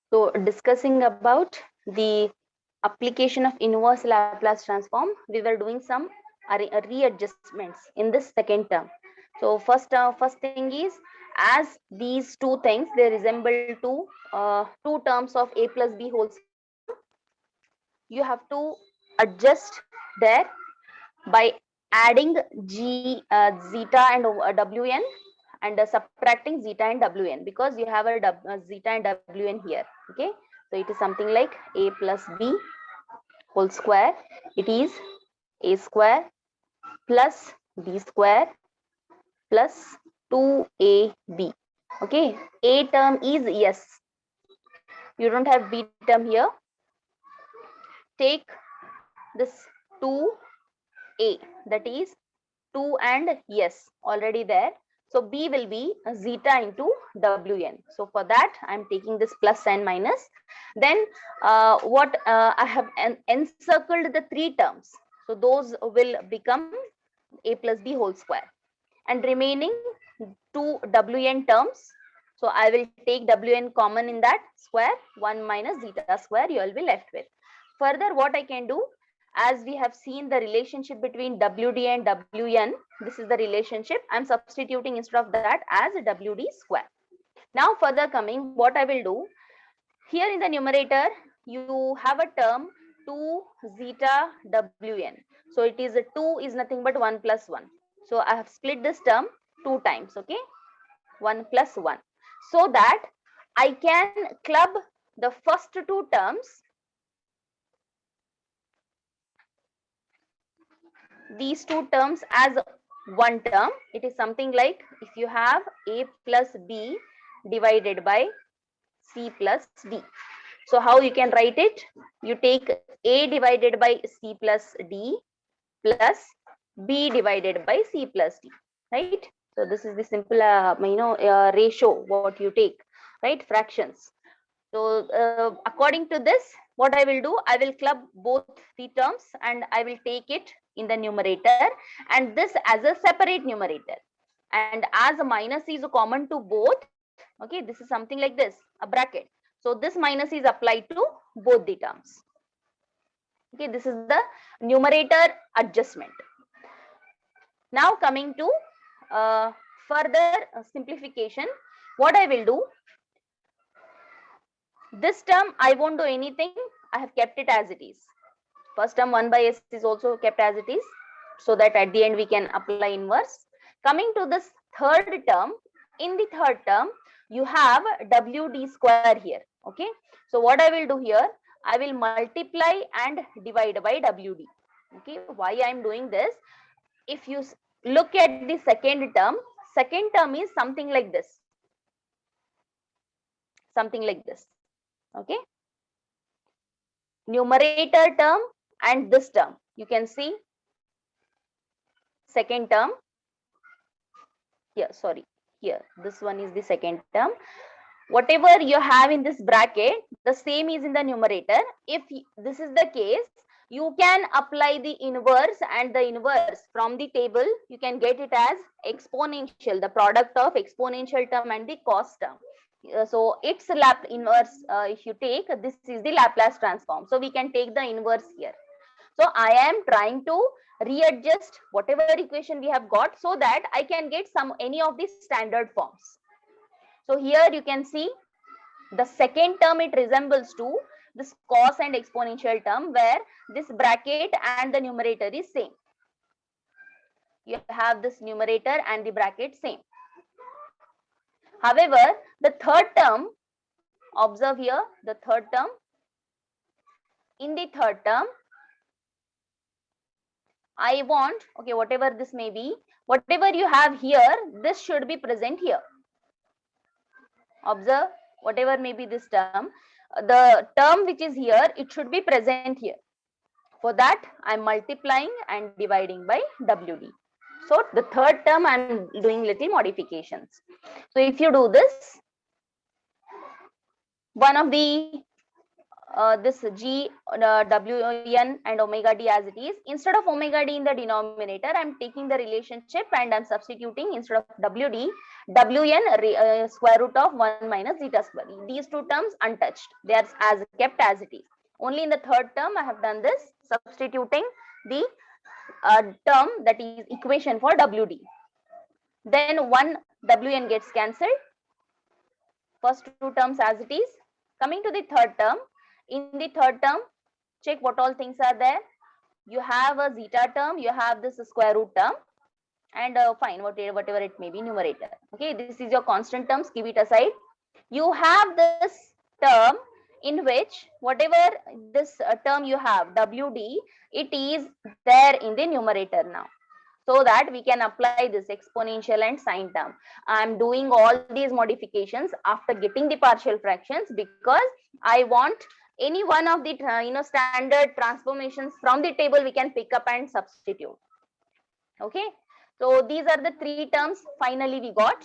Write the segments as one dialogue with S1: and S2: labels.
S1: So discussing about the application of inverse Laplace transform, we were doing some readjustments in this second term. So first thing is, as these two things they resemble to two terms of a plus b whole square, you have to adjust there by adding zeta and wn, and subtracting zeta and wn, because you have a zeta and wn here. Okay, so it is something like a plus b whole square. It is a square plus b square plus 2ab. Okay, a term is yes, you don't have b term here. Take this 2a, that is 2 and yes already there. So b will be zeta into wn. So for that I am taking this plus and minus. Then what I have encircled the three terms, so those will become a plus b whole square, and remaining two wn terms, so I will take wn common in that square. 1 minus zeta square you will be left with. Further, what I can do, as we have seen the relationship between wd and wn, this is the relationship. I'm substituting instead of that as wd square. Now further coming, what I will do, here in the numerator you have a term 2 zeta wn. So it is 2 is nothing but 1 plus 1. So I have split this term two times. Okay, 1 plus 1, so that I can club the first two terms, these two terms, as one term. It is something like, if you have a plus b divided by c plus d. So how you can write it? You take a divided by c plus d plus b divided by c plus d, right? So this is the simple ratio what you take, right? Fractions. So according to this, what I will do, I will club both the terms and I will take it in the numerator, and this as a separate numerator. And as a minus is common to both, okay, this is something like this, a bracket. So this minus is applied to both the terms. Okay, this is the numerator adjustment. Now coming to further simplification, what I will do, this term I won't do anything, I have kept it as it is. First term 1 by s is also kept as it is, so that at the end we can apply inverse. Coming to this third term, in the third term you have wd square here. Okay, so what I will do here, I will multiply and divide by wd. Okay, why I am doing this? If you look at the second term is something like this, something like this. Okay, numerator term and this term, you can see second term here, sorry, here this one is the second term. Whatever you have in this bracket, the same is in the numerator. If this is the case, you can apply the inverse, and the inverse from the table you can get it as exponential, the product of exponential term and the cos term. So its lap inverse, if you take, this is the Laplace transform. So we can take the inverse here. So I am trying to readjust whatever equation we have got, so that I can get any of the standard forms. So here you can see the second term, it resembles to this cos and exponential term, where this bracket and the numerator is same. You have this numerator and the bracket same. However, the third term, observe here the third term. In the third term, I want, okay, whatever this may be, whatever you have here, this should be present here. Observe, whatever may be this term, the term which is here, it should be present here. For that, I am multiplying and dividing by WD. So the third term I am doing little modifications. So if you do this, one of the this G, Wn and omega d as it is. Instead of omega d in the denominator, I'm taking the relationship and I'm substituting instead of Wd, Wn square root of 1 minus zeta square. These two terms untouched. They are as kept as it is. Only in the third term I have done this, substituting the term, that is equation for Wd. Then 1 Wn gets cancelled. First two terms as it is. Coming to the third term. In the third term, check what all things are there. You have a zeta term, you have this square root term, and fine, whatever it may be, numerator. Okay, this is your constant terms, keep it aside. You have this term in which whatever this term you have, Wd, it is there in the numerator now. So that we can apply this exponential and sine term. I'm doing all these modifications after getting the partial fractions because I want any one of the standard transformations from the table we can pick up and substitute. Okay, so these are the three terms finally we got.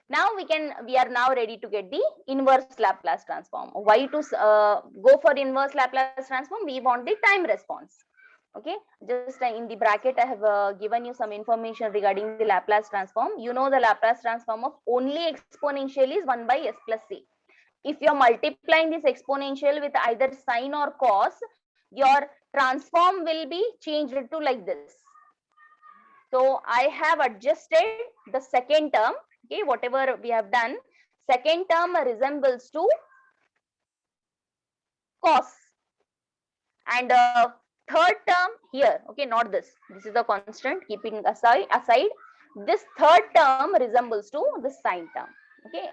S1: Now we are now ready to get the inverse Laplace transform. Why to go for inverse Laplace transform? We want the time response. Okay, just in the bracket I have given you some information regarding the Laplace transform. You know the Laplace transform of only exponential is 1 by s plus c. If you're multiplying this exponential with either sine or cos, your transform will be changed to like this. So I have adjusted the second term. Okay, whatever we have done, second term resembles to cos, and third term here, okay, not this. This is a constant. Keeping aside, this third term resembles to the sine term. Okay,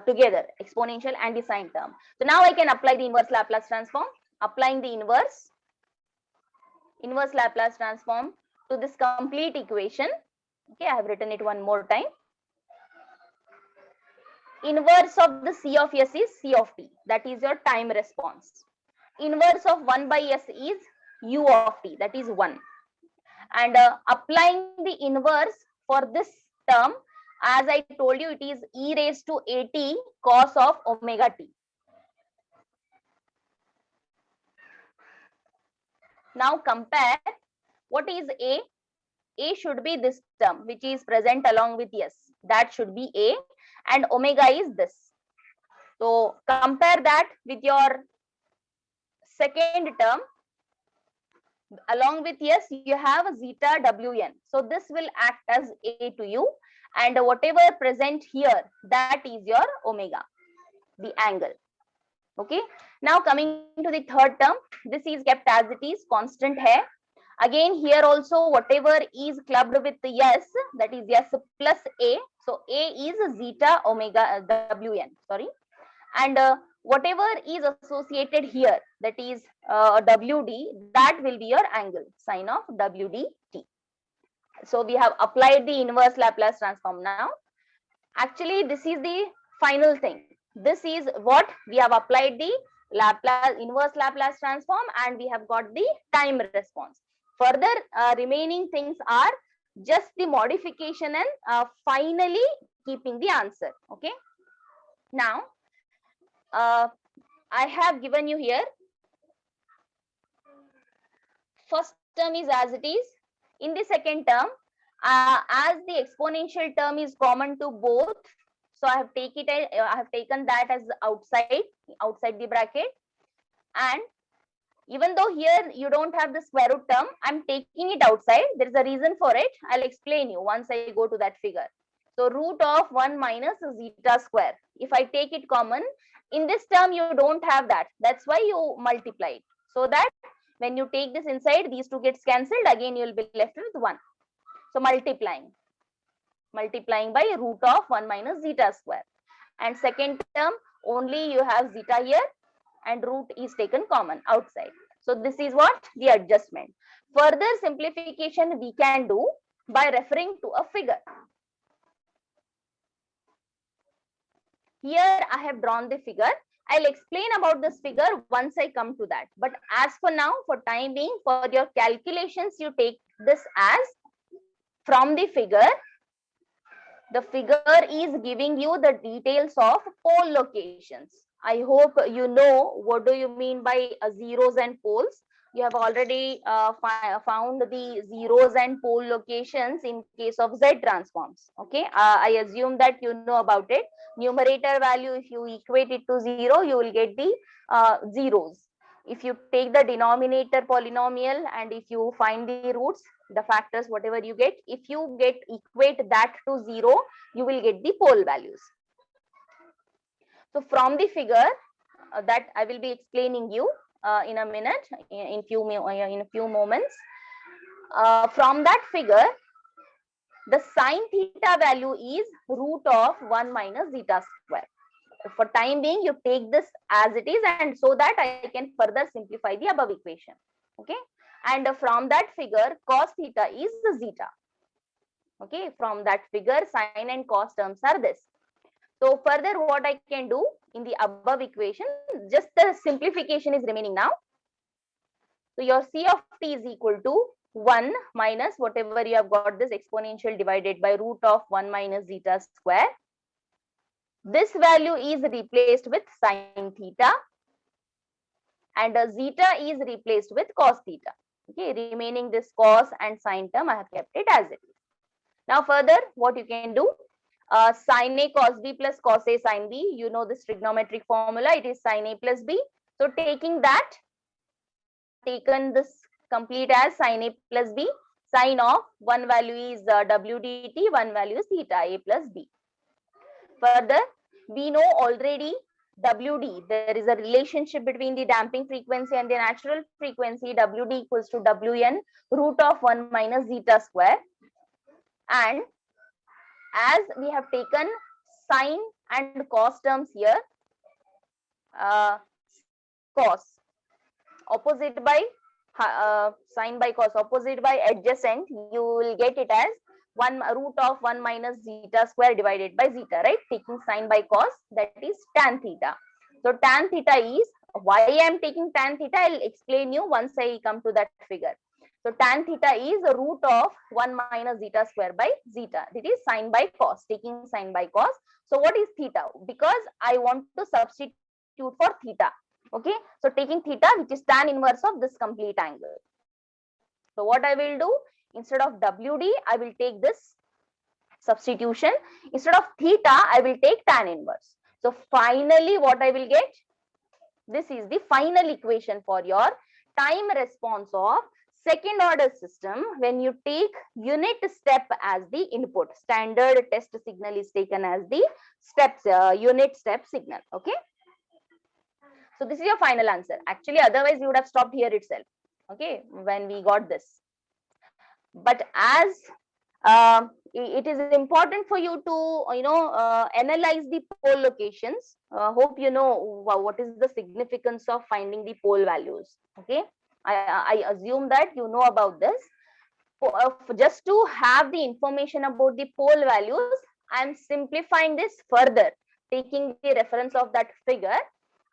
S1: together, exponential and the sine term. So now I can apply the inverse Laplace transform. Applying the inverse Laplace transform to this complete equation. Okay, I have written it one more time. Inverse of the C of S is C of t. That is your time response. Inverse of 1 by S is U of t. That is 1. And applying the inverse for this term, as I told you, it is e raised to at cos of omega t. Now compare what is A. A should be this term which is present along with S. That should be A, and omega is this. So compare that with your second term. Along with S, you have zeta Wn. So this will act as A to you, and whatever present here, that is your omega, the angle. Okay. Now coming to the third term, this is kept as it is, constant hai. Again here also whatever is clubbed with the S, that is S plus A. So A is zeta omega Wn, sorry, and whatever is associated here, that is Wd, that will be your angle, sine of Wdt. So we have applied the inverse Laplace transform now. Actually, this is the final thing. This is what we have applied the inverse Laplace transform, and we have got the time response. Further remaining things are just the modification and finally keeping the answer. Okay. Now I have given you here. First term is as it is. In the second term, as the exponential term is common to both, so I have taken that as outside the bracket. And even though here you don't have the square root term, I'm taking it outside. There is a reason for it. I'll explain you once I go to that figure. So root of 1 minus zeta square. If I take it common, in this term you don't have that. That's why you multiply it. So that when you take this inside, these two gets cancelled. Again, you will be left with 1. So multiplying by root of 1 minus zeta square. And second term, only you have zeta here, and root is taken common outside. So this is what the adjustment. Further simplification we can do by referring to a figure. Here I have drawn the figure. I'll explain about this figure once I come to that. But as for now, for time being, for your calculations, you take this as from the figure. The figure is giving you the details of pole locations. I hope you know what do you mean by zeros and poles. You have already found the zeros and pole locations in case of Z transforms. Okay, I assume that you know about it. Numerator value, if you equate it to 0, you will get the zeros. If you take the denominator polynomial and if you find the roots, the factors, whatever you get, if you get equate that to 0, you will get the pole values. So from the figure that I will be explaining you in a minute, in a few moments. From that figure, the sine theta value is root of 1 minus zeta square. For time being, you take this as it is, and so that I can further simplify the above equation. Okay, and from that figure, cos theta is zeta. Okay, from that figure, sine and cos terms are this. So further, what I can do in the above equation, just the simplification is remaining now. So your C of t is equal to 1 minus whatever you have got, this exponential divided by root of 1 minus zeta square. This value is replaced with sine theta, and zeta is replaced with cos theta. Okay, remaining this cos and sine term, I have kept it as it is. Now further, what you can do, sine A cos B plus cos A sine B, you know this trigonometric formula, it is sine A plus B. So taking that, I have taken this complete as sine A plus B. Sine of one value is W dt, one value is theta A plus B. Further, we know already WD, there is a relationship between the damping frequency and the natural frequency. WD equals to Wn root of 1 minus zeta square. And as we have taken sine and cos terms here, cos opposite by sine by cos, opposite by adjacent, you will get it as 1 root of 1 minus zeta square divided by zeta, right? Taking sine by cos, that is tan theta. So tan theta is, why I am taking tan theta, I'll explain you once I come to that figure. So tan theta is a root of 1 minus zeta square by zeta. It is sine by cos, taking sine by cos. So what is theta? Because I want to substitute for theta. Okay, so taking theta, which is tan inverse of this complete angle. So what I will do, instead of WD, I will take this substitution. Instead of theta, I will take tan inverse. So finally, what I will get, this is the final equation for your time response of second order system when you take unit step as the input. Standard test signal is taken as the steps, unit step signal. Okay. So this is your final answer. Actually, otherwise you would have stopped here itself. Okay, when we got this. But as it is important for you to analyze the pole locations. Hope you know what is the significance of finding the pole values. Okay, I assume that you know about this. Just to have the information about the pole values, I am simplifying this further, taking the reference of that figure.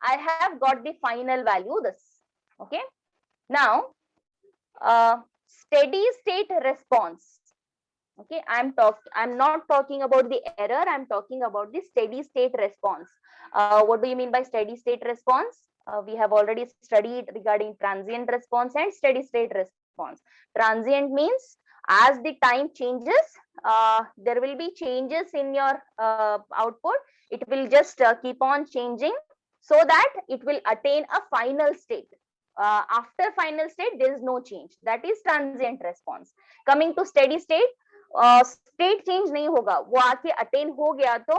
S1: I have got the final value this. Okay, now steady state response. Okay, I'm not talking about the error, I'm talking about the steady state response. What do you mean by steady state response? We have already studied regarding transient response and steady state response. Transient means as the time changes, there will be changes in your output. It will just keep on changing so that it will attain a final state. After final state, there is no change. That is transient response. Coming to steady state, state change नहीं होगा, वो आके attain हो गया तो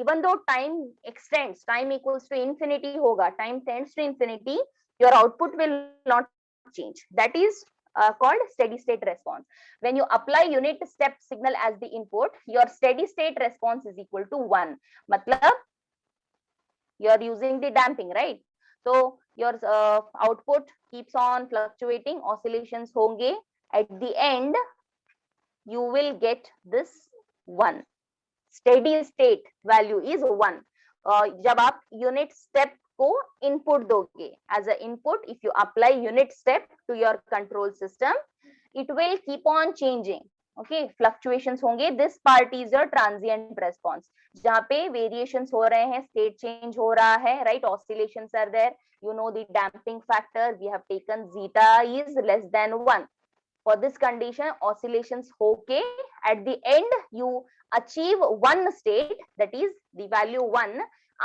S1: even though time extends, time equals to infinity होगा, time tends to infinity, your output will not change. That is called steady state response. When you apply unit step signal as the input, your steady state response is equal to 1. matlab you are using the damping, right? So your output keeps on fluctuating, oscillations honge, at the end you will get this 1. Steady state value is 1. जब आप unit step को input दोगे, as a input, if you apply unit step to your control system, it will keep on changing. Okay, fluctuations होंगे, this part is your transient response, जहाँ पे variations हो रहे हैं, स्टेट चेंज हो रहा है, right, oscillations are there, you know the damping factor, we have taken zeta is less than 1. For this condition, oscillations hoke, at the end you achieve one state, that is the value 1,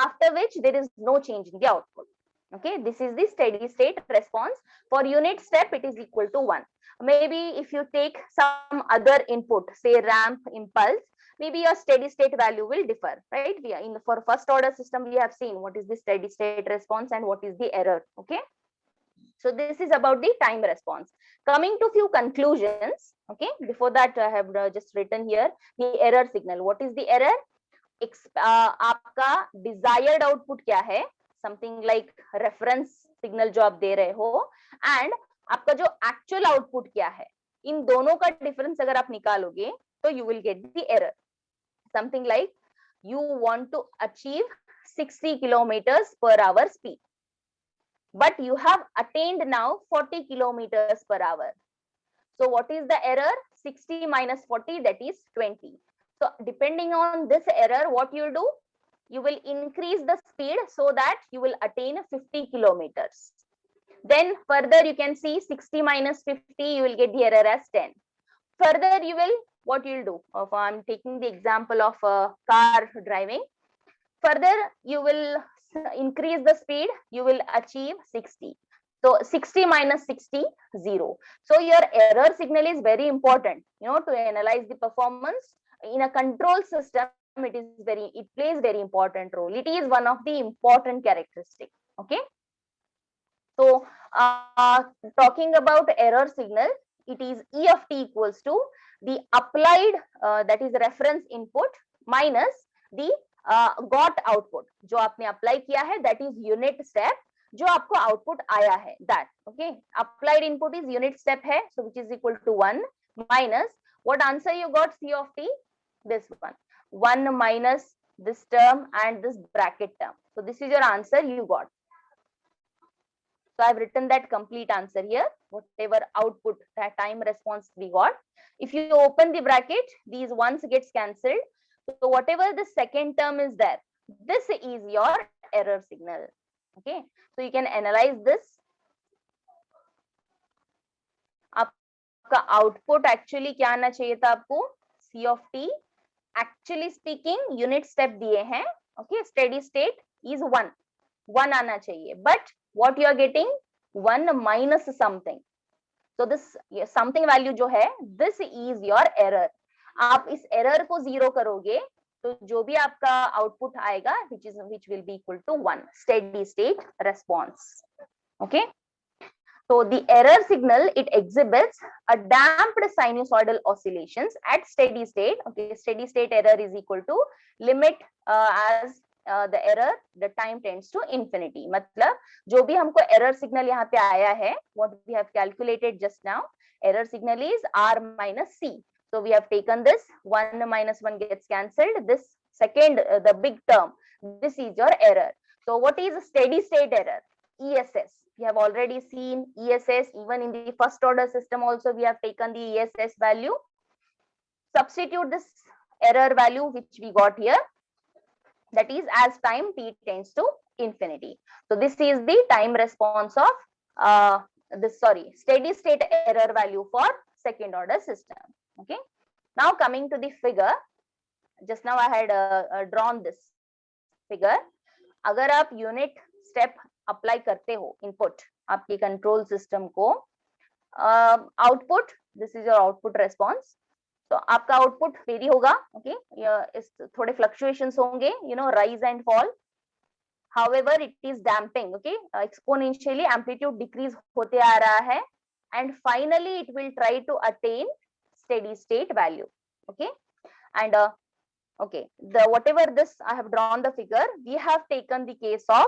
S1: after which there is no change in the output. Okay, this is the steady state response. For unit step it is equal to 1. Maybe if you take some other input, say ramp impulse, maybe your steady state value will differ, right? We are in for first order system, we have seen what is the steady state response and what is the error. Okay, so this is about the time response. Coming to few conclusions. Okay, before that I have just written here the error signal. What is the error? आपका desired output क्या है, something like reference signal जो आप दे रहे हो, and आपका जो actual output क्या है, इन दोनों का डिफरेंस अगर आप निकालोगे तो you will get the error. Something like you want to achieve 60 kilometers per hour speed, but you have attained now 40 kilometers per hour. So what is the error? 60 minus 40, that is 20. So depending on this error, what you will do, you will increase the speed so that you will attain 50 kilometers. Then further you can see 60 minus 50, you will get the error as 10. Further you will, what you will do, I'm taking the example of car driving. Further you will increase the speed, you will achieve 60. So 60 minus 60, 0. So your error signal is very important, to analyze the performance in a control system. It plays very important role. It is one of the important characteristic. Okay, so talking about error signal, it is E of t equals to the applied that is reference input minus the got output. जो आपने apply किया है, that is unit step. जो आपको output आया है, that. Okay, applied input is unit step है, so which is equal to 1 minus what answer you got, C of t, this one, 1 minus this term and this bracket term. So this is your answer you got. So I've written that complete answer here, whatever output, that time response we got. If you open the bracket, these ones gets cancelled. So whatever the second term is there, this is your error signal. Okay, so you can analyze this. आपका output actually क्या आना चाहिए था आपको, C of t. Actually speaking, unit step दिए हैं. Okay, steady state is 1 आना चाहिए, but what you are getting, 1 minus something. So this something value जो है, this is your error. आप इस error को 0 करोगे तो जो भी आपका आउटपुट आएगा, which will be equal to 1, steady state response. Okay, so the error signal, it exhibits a damped sinusoidal oscillations at steady state. Okay, steady state error is equal to limit as the error, the time tends to infinity. मतलब जो भी हमको error signal यहाँ पे आया है, what we have calculated just now, error signal is R minus C. So we have taken this, 1 minus 1 gets cancelled. This second, the big term, this is your error. So what is a steady state error? ESS. We have already seen ESS, even in the first order system also we have taken the ESS value. Substitute this error value which we got here, that is as time t tends to infinity. So this is the time response of steady state error value for second order system. Okay, now coming to the figure, just now I had drawn this figure. अगर आप unit step apply करते हो input आपके control system को, output, this is your output response. तो आपका output very होगा. Okay, इस थोड़े फ्लक्चुएशंस होंगे, rise and fall. However, it is damping. Okay, exponentially amplitude decrease होते आ रहा है, and finally it will try to attain steady state value. Okay, and okay, whatever this I have drawn the figure, we have taken the case of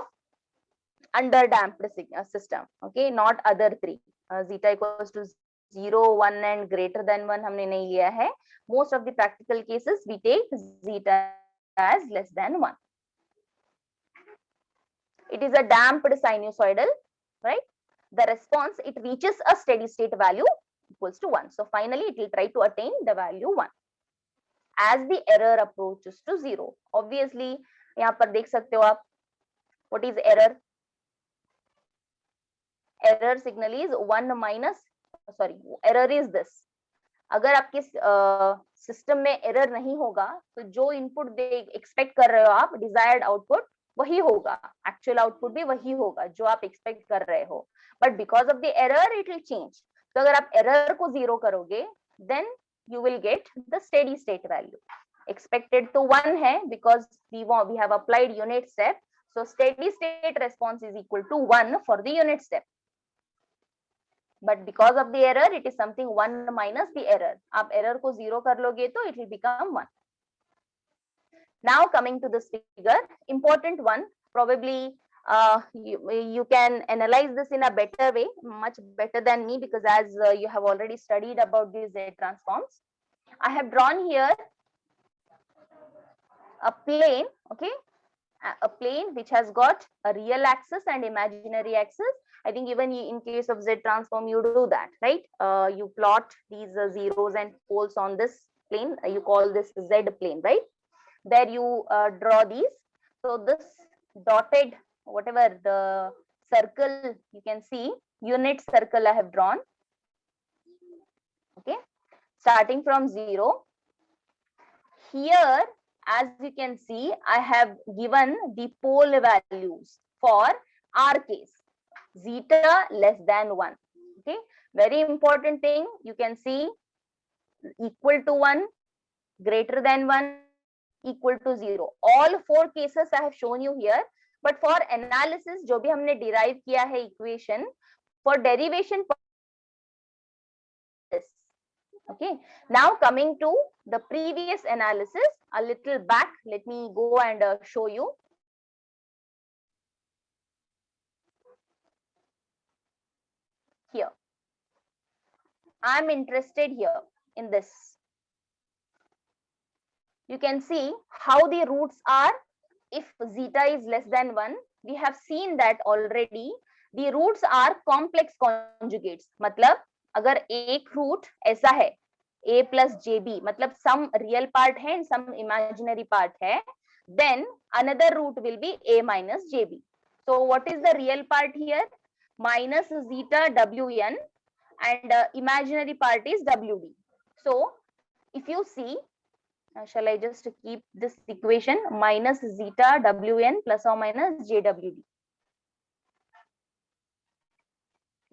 S1: under damped system. Okay, not other three. Zeta equals to 0, 1 and greater than 1 हमने नहीं लिया है. Most of the practical cases we take zeta as less than 1. It is a damped sinusoidal, right? The response, it reaches a steady state value equals to 1. So finally it will try to attain the value 1 as the error approaches to 0. Obviously यहाँ पर देख सकते हो आप, what is error? Error signal is 1 minus, sorry, error is this. अगर आपके system में error नहीं होगा तो जो इनपुट दे एक्सपेक्ट कर रहे हो आप, डिजायर्ड आउटपुट वही होगा, एक्चुअल आउटपुट भी वही होगा जो आप एक्सपेक्ट कर रहे हो, but because of the error it will change. तो अगर आप एरर को 0 करोगे then you will get the steady state value. Expected to 1 है because we have applied unit step, so steady state response is equal to 1 for the unit step. But because of the error it is something 1 minus the error. आप error को 0 कर लोगे तो it will become 1. Now coming to this figure, important one, probably you can analyze this in a better way, much better than me, because as you have already studied about these Z transforms. I have drawn here a plane, okay, a plane which has got a real axis and imaginary axis. I think even in case of Z transform you do that, right? You plot these zeros and poles on this plane, you call this Z plane, right? There you draw these. So this dotted, whatever the circle you can see, unit circle I have drawn, okay, starting from 0. Here, as you can see, I have given the pole values for our case, zeta less than 1. Okay, very important thing, you can see equal to 1, greater than 1, equal to 0. All 4 cases I have shown you here, but for analysis जो भी हमने derive किया है equation, for derivation, okay. Now coming to the previous analysis, a little back, let me go and show you. Here, I'm interested here in this. You can see how the roots are. If zeta is less than 1, we have seen that already. The roots are complex conjugates. मतलब अगर एक root ऐसा है a plus jb, मतलब some real part है and some imaginary part है, then another root will be a minus jb. So what is the real part here? Minus zeta wn, and imaginary part is wd. So if you see, shall I just keep this equation, minus zeta wn plus or minus jwd.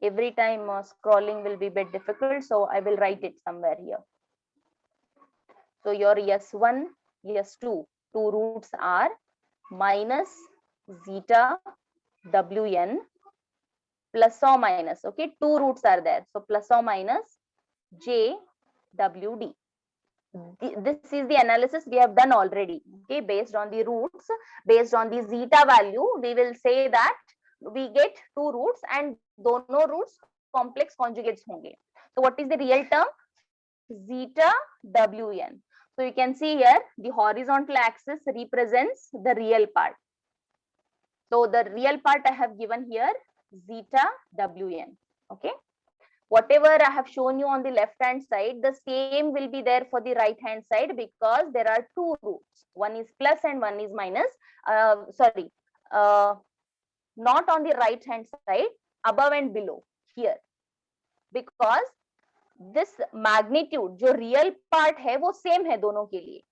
S1: Every time scrolling will be a bit difficult, so I will write it somewhere here. So your S1, S2, two roots are minus zeta wn plus or minus, okay, two roots are there, so plus or minus jwd. This is the analysis we have done already, okay, based on the roots, based on the zeta value, we will say that we get two roots and दोनों roots complex conjugates होंगे. So what is the real term? Zeta wn. So you can see here the horizontal axis represents the real part. So the real part I have given here zeta wn, okay. Whatever I have shown you on the left hand side, the same will be there for the right hand side, because there are two roots. One is plus and one is minus. Not on the right hand side, above and below here, because this magnitude जो real part है वो same है दोनों के लिए.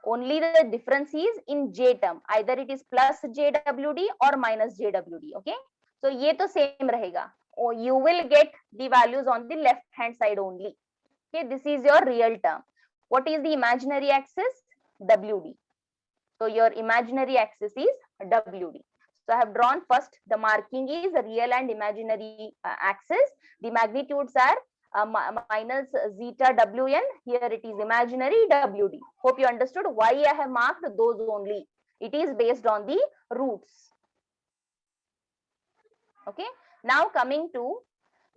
S1: Only the difference is in j term, either it is plus jwd or minus jwd, okay. So ये तो same रहेगा. Or you will get the values on the left hand side only. Okay, this is your real term. What is the imaginary axis? wd. So your imaginary axis is wd. So I have drawn first, the marking is real and imaginary axis. The magnitudes are minus zeta wn. Here it is imaginary wd. Hope you understood why I have marked those only. It is based on the roots. Okay. Now coming to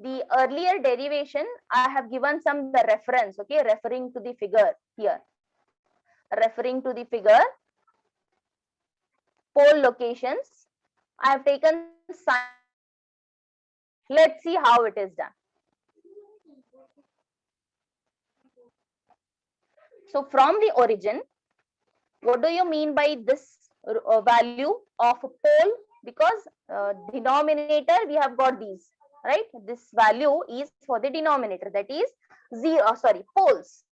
S1: the earlier derivation, I have given the reference, okay, referring to the figure here. Referring to the figure, pole locations, I have taken sign. Let's see how it is done. So from the origin, what do you mean by this value of pole? Because denominator we have got these, right? This value is for the denominator, that is zero, sorry, poles.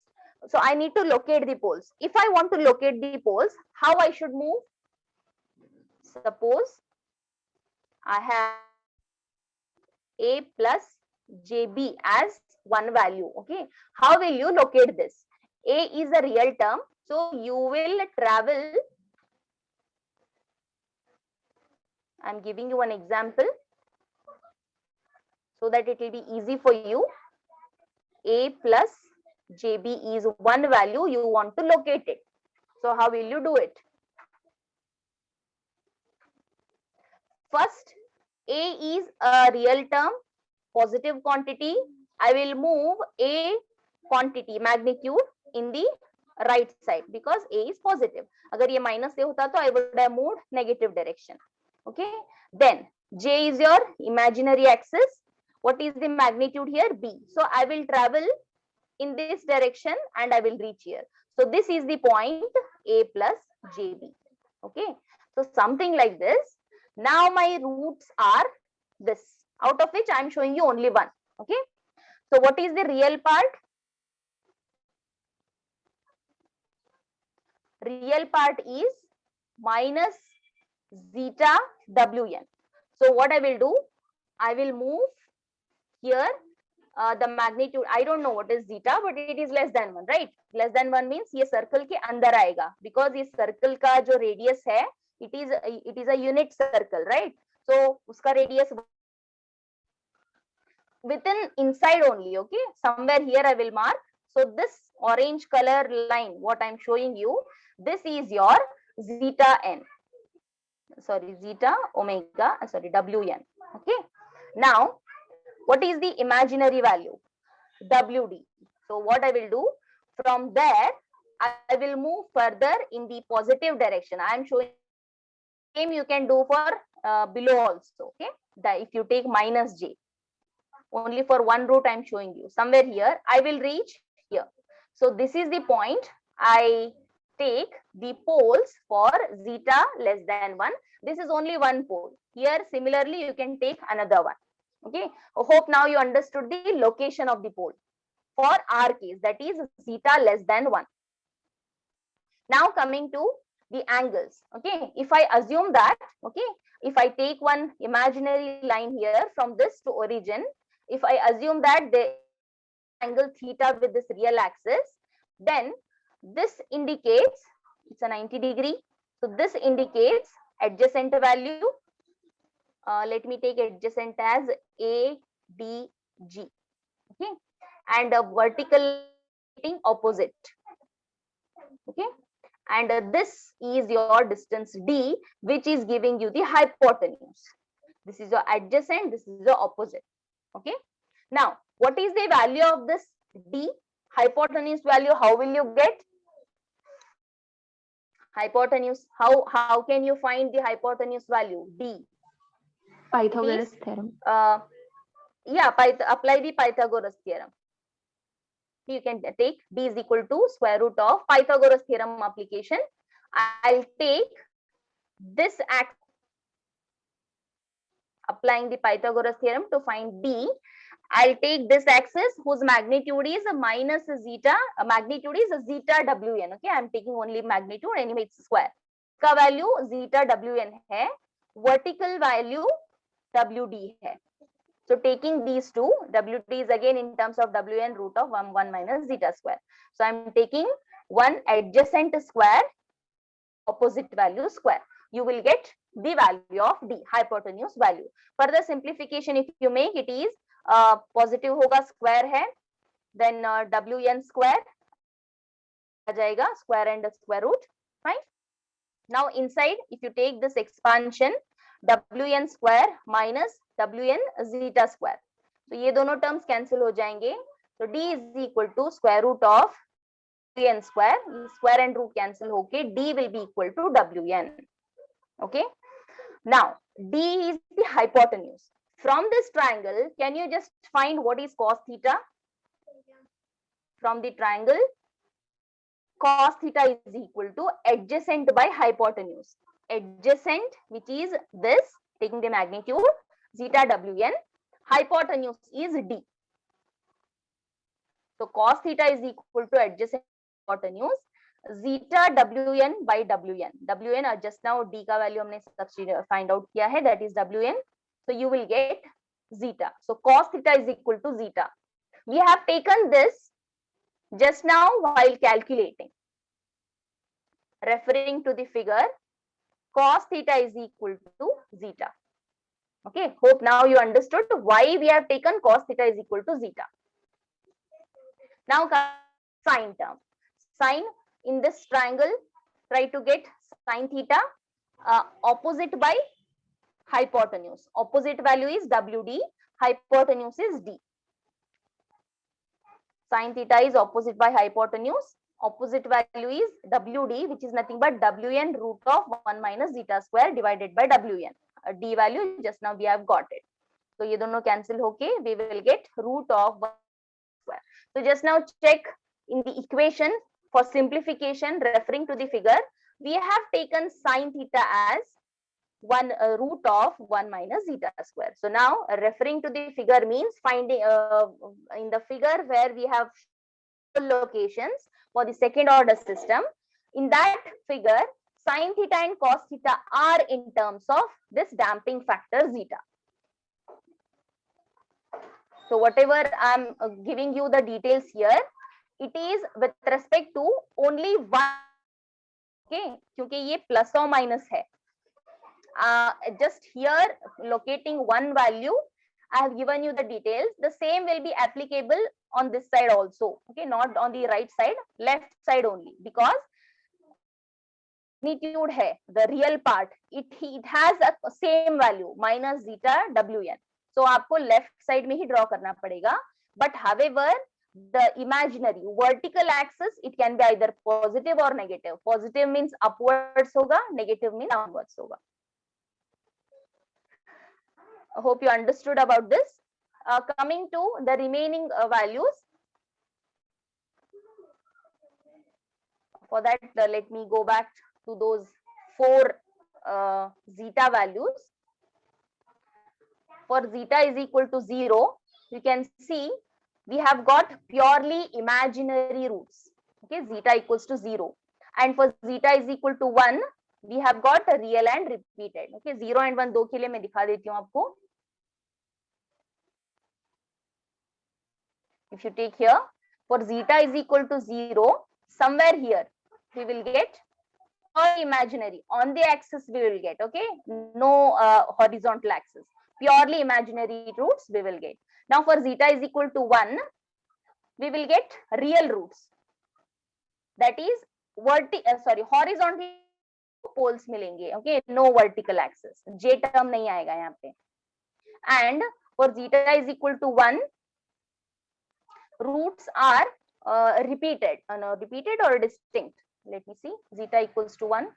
S1: So I need to locate the poles. If I want to locate the poles, how I should move? Suppose I have a plus jb as one value. Okay, how will you locate this? A is a real term, so you will travel. I'm giving you an example so that it will be easy for you. A plus jb is one value, you want to locate it. So how will you do it? First, A is a real term, positive quantity. I will move A quantity, magnitude in the right side because A is positive. अगर ये minus A होता तो I would have moved negative direction. Okay. Then J is your imaginary axis. What is the magnitude here? B. So I will travel in this direction and I will reach here. So this is the point A plus JB. Okay. So something like this. Now my roots are this, out of which I am showing you only one. Okay. So what is the real part? Real part is minus zeta wn. So what I will do? I will move here. The magnitude, I don't know what is zeta, but it is less than 1, right? Less than 1 means ये circle के अंदर आएगा, because ये circle का जो radius है, it is a unit circle, right? So उसका radius within inside only. Okay, somewhere here I will mark. So this orange color line, what I'm showing you, this is your zeta n, sorry, zeta omega, sorry, wn. Okay, now what is the imaginary value? WD. So what I will do, from there I will move further in the positive direction. I am showing same you can do for below also. Okay, that if you take minus j, only for one route I am showing you. Somewhere here I will reach here. So this is the point. I take the poles for zeta less than 1. This is only one pole. Here similarly you can take another one. Okay, I hope now you understood the location of the pole for our case, that is zeta less than 1. Now coming to the angles. Okay, if I assume that, okay, if I take one imaginary line here from this to origin, if I assume that the angle theta with this real axis, then this indicates it's a 90 degree. So this indicates adjacent value. Let me take adjacent as ADG. Okay, and a vertical opposite. Okay, and this is your distance D, which is giving you the hypotenuse. This is your adjacent, this is your opposite. Okay, now what is the value of this D? Hypotenuse value, how will you get hypotenuse? How can you find the hypotenuse value? D.
S2: Pythagoras theorem.
S1: Yeah, apply the Pythagoras theorem. You can take D is equal to square root of Pythagoras theorem application. I'll take this act, applying the Pythagoras theorem to find D. I'll take this axis whose magnitude is minus zeta, magnitude is zeta wn. Okay, I'm taking only magnitude, anyway it's square. का value zeta wn है, vertical value wd है. So taking these two, wd is again in terms of wn root of 1 minus zeta square. So I'm taking one adjacent square, opposite value square. You will get the value of D, hypotenuse value. Further simplification if you make, it is positive होगा square है, then wn square आ जाएगा, square and square root, right? Now inside if you take this expansion, wn square minus wn zeta square, तो ये दोनों terms cancel हो जाएंगे. So D is equal to square root of wn square, square and root cancel होके D will be equal to wn. Okay, now D is the hypotenuse. From this triangle, can you just find what is cos theta? From the triangle, cos theta is equal to adjacent by hypotenuse. Adjacent, which is this, taking the magnitude, zeta wn, hypotenuse is d. So cos theta is equal to adjacent hypotenuse, zeta wn by wn. Wn just now d का value हमने find out किया है, that is wn. So you will get zeta. So cos theta is equal to zeta. We have taken this just now while calculating. Referring to the figure, cos theta is equal to zeta. Okay, hope now you understood why we have taken cos theta is equal to zeta. Now sine term. Sine in this triangle, try to get sine theta opposite by hypotenuse. Opposite value is WD, hypotenuse is D. Sine theta is opposite by hypotenuse. Opposite value is WD, which is nothing but Wn root of 1 minus zeta square divided by Wn. D value just now we have got it. So ये दोनों cancel होके we will get root of 1 square. So just now check in the equation for simplification, referring to the figure, we have taken sine theta as root of 1 minus zeta square. So now referring to the figure means finding in the figure where we have locations for the second order system. In that figure, sine theta and cos theta are in terms of this damping factor zeta. So whatever I'm giving you the details here, it is with respect to only one. Okay, क्योंकि ये plus or minus है. Just here locating one value, I have given you the details. The same will be applicable on this side also. Okay, not on the right side, left side only, because magnitude hai, the real part, it has a same value minus zeta wn. So आपको left side में ही draw करना पड़ेगा. But however, the imaginary vertical axis, it can be either positive or negative. Positive means upwards होगा, negative means downwards होगा. I hope you understood about this. Coming to the remaining values. For that, let me go back to those 4 zeta values. For zeta is equal to 0, you can see we have got purely imaginary roots. Okay, zeta equals to 0. And for zeta is equal to 1, we have got a real and repeated. Okay, 0 and 1 दो के लिए मैं दिखा देती हूँ आपको. If you take here, for zeta is equal to 0, somewhere here we will get all imaginary. On the axis we will get, okay, no horizontal axis. Purely imaginary roots we will get. Now for zeta is equal to 1, we will get real roots. That is horizontal poles मिलेंगे, okay, no vertical axis. J term नहीं आएगा यहाँ पे. And for zeta is equal to 1, roots are repeated. No, repeated or distinct. Let me see. Zeta equals to 1.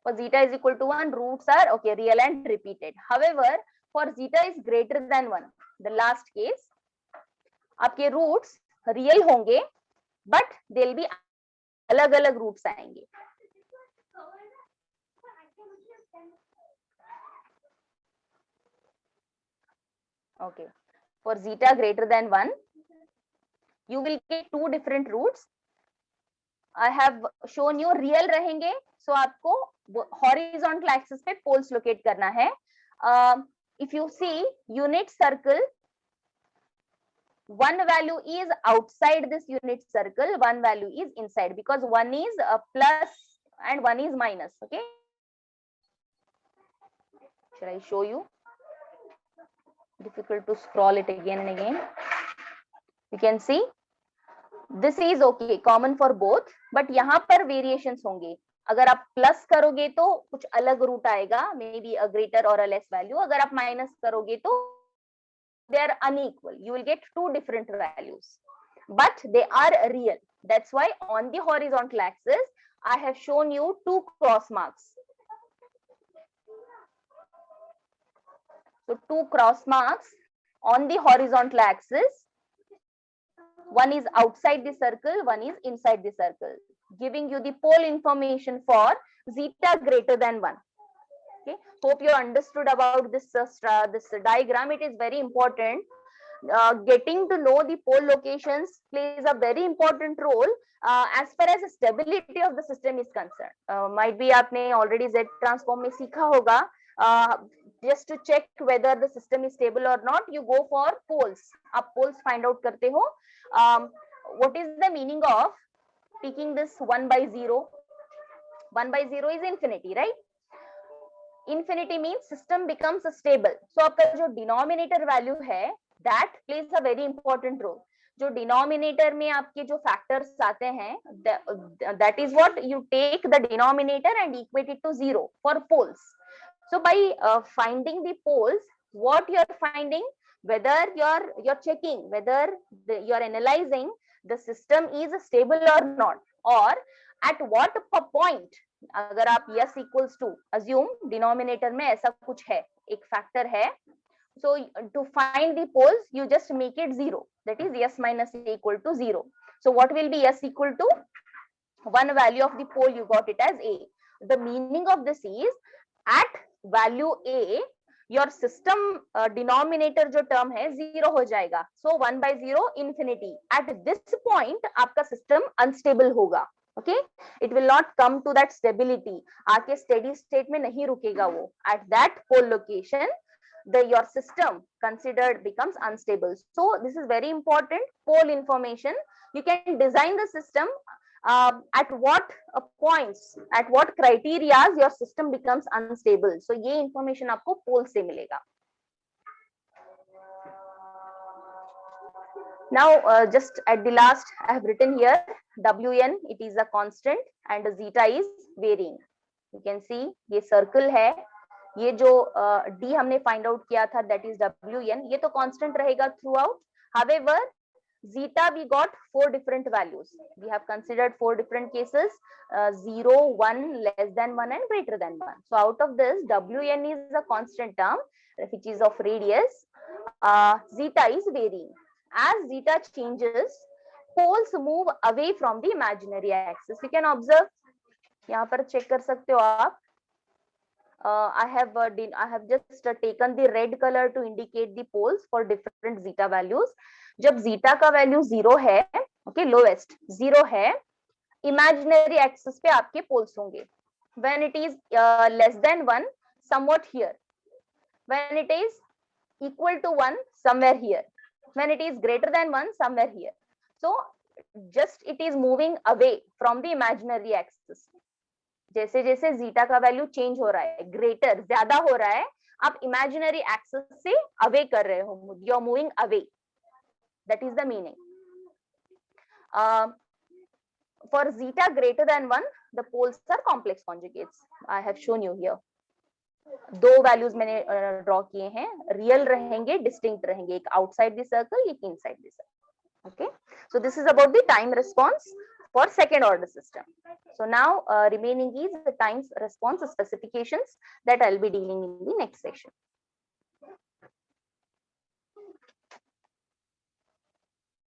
S1: For zeta is equal to 1, roots are okay, real and repeated. However, for zeta is greater than 1, the last case, आपके roots real होंगे, but they'll be अलग-अलग roots आएंगे. Okay. For zeta greater than 1, you will get 2 different roots. I have shown you real रहेंगे, so आपको horizontal axis पे poles locate करना है. If you see unit circle, one value is outside this unit circle, one value is inside, because one is a plus and one is minus. Okay. Shall I show you? Difficult to scroll it again and again. You can see this is okay, common for both, but यहाँ पर variations होंगे. अगर आप plus करोगे तो कुछ अलग root आएगा, maybe a greater or a less value. अगर आप minus करोगे तो they are unequal. You will get 2 different values, but they are real. That's why on the horizontal axis, I have shown you 2 cross marks. So 2 cross marks on the horizontal axis one is outside the circle, one is inside the circle, giving you the pole information for zeta greater than 1. Okay, hope you understood about this this diagram. It is very important. Getting to know the pole locations plays a very important role as far as the stability of the system is concerned. Might be आपने already Z transform में सीखा होगा. Just to check whether the system is stable or not, you go for poles. आप poles find out करते हो. What is the meaning of taking this 1 by 0? 1 by 0 is infinity, right? Infinity means system becomes stable. So आपका जो denominator value है, that plays a very important role. जो denominator में आपके जो factors आते हैं, that is what you take the denominator and equate it to 0 for poles. So by finding the poles, what you are finding, whether you're checking whether you're analyzing the system is stable or not, or at what point. अगर आप yes equals to assume denominator में ऐसा कुछ है, एक factor है, so to find the poles you just make it 0, that is yes minus equal to 0. So what will be yes equal to? One value of the pole, you got it as a. The meaning of this is at value a your system denominator जो term है 0 हो जाएगा. So 1 by 0 infinity. At this point आपका system unstable होगा. Okay, it will not come to that stability. आके steady state में नहीं रुकेगा वो. At that pole location, your system considered becomes unstable. So this is very important. Pole information. You can design the system at what points, at what criteria your system becomes unstable. So ये information आपको pole से मिलेगा. Now just at the last I have written here Wn, it is a constant and zeta is varying. You can see ये circle है, ये जो d हमने find out किया था, that is Wn, ये तो constant रहेगा throughout. However, zeta we got 4 different values. We have considered 4 different cases, 0, 1, less than 1 and greater than 1. So out of this, Wn is a constant term which is of radius. Zeta is varying. As zeta changes, poles move away from the imaginary axis. You can observe, यहाँ पर check कर सकते हो आप. I have just taken the red color to indicate the poles for different zeta values. जब zeta का value 0 है, okay, lowest 0 है, imaginary axis पे आपके poles होंगे. When it is less than 1, somewhat here. When it is equal to 1, somewhere here. When it is greater than 1, somewhere here. So just it is moving away from the imaginary axis. जैसे जैसे zeta का value change हो रहा है, greater ज्यादा हो रहा है, आप इमेजिनरी एक्सिस से अवे कर रहे हो, you are moving away. That is the meaning. For zeta greater than 1, the poles are complex conjugates. I have shown you here. 2 values मैंने ड्रॉ किए हैं, रियल रहेंगे, डिस्टिंक्ट रहेंगे, एक आउटसाइड द सर्कल, एक inside the circle. Okay, so this is about the time response for second order system. So now remaining is the time response specifications that I'll be dealing in the next session.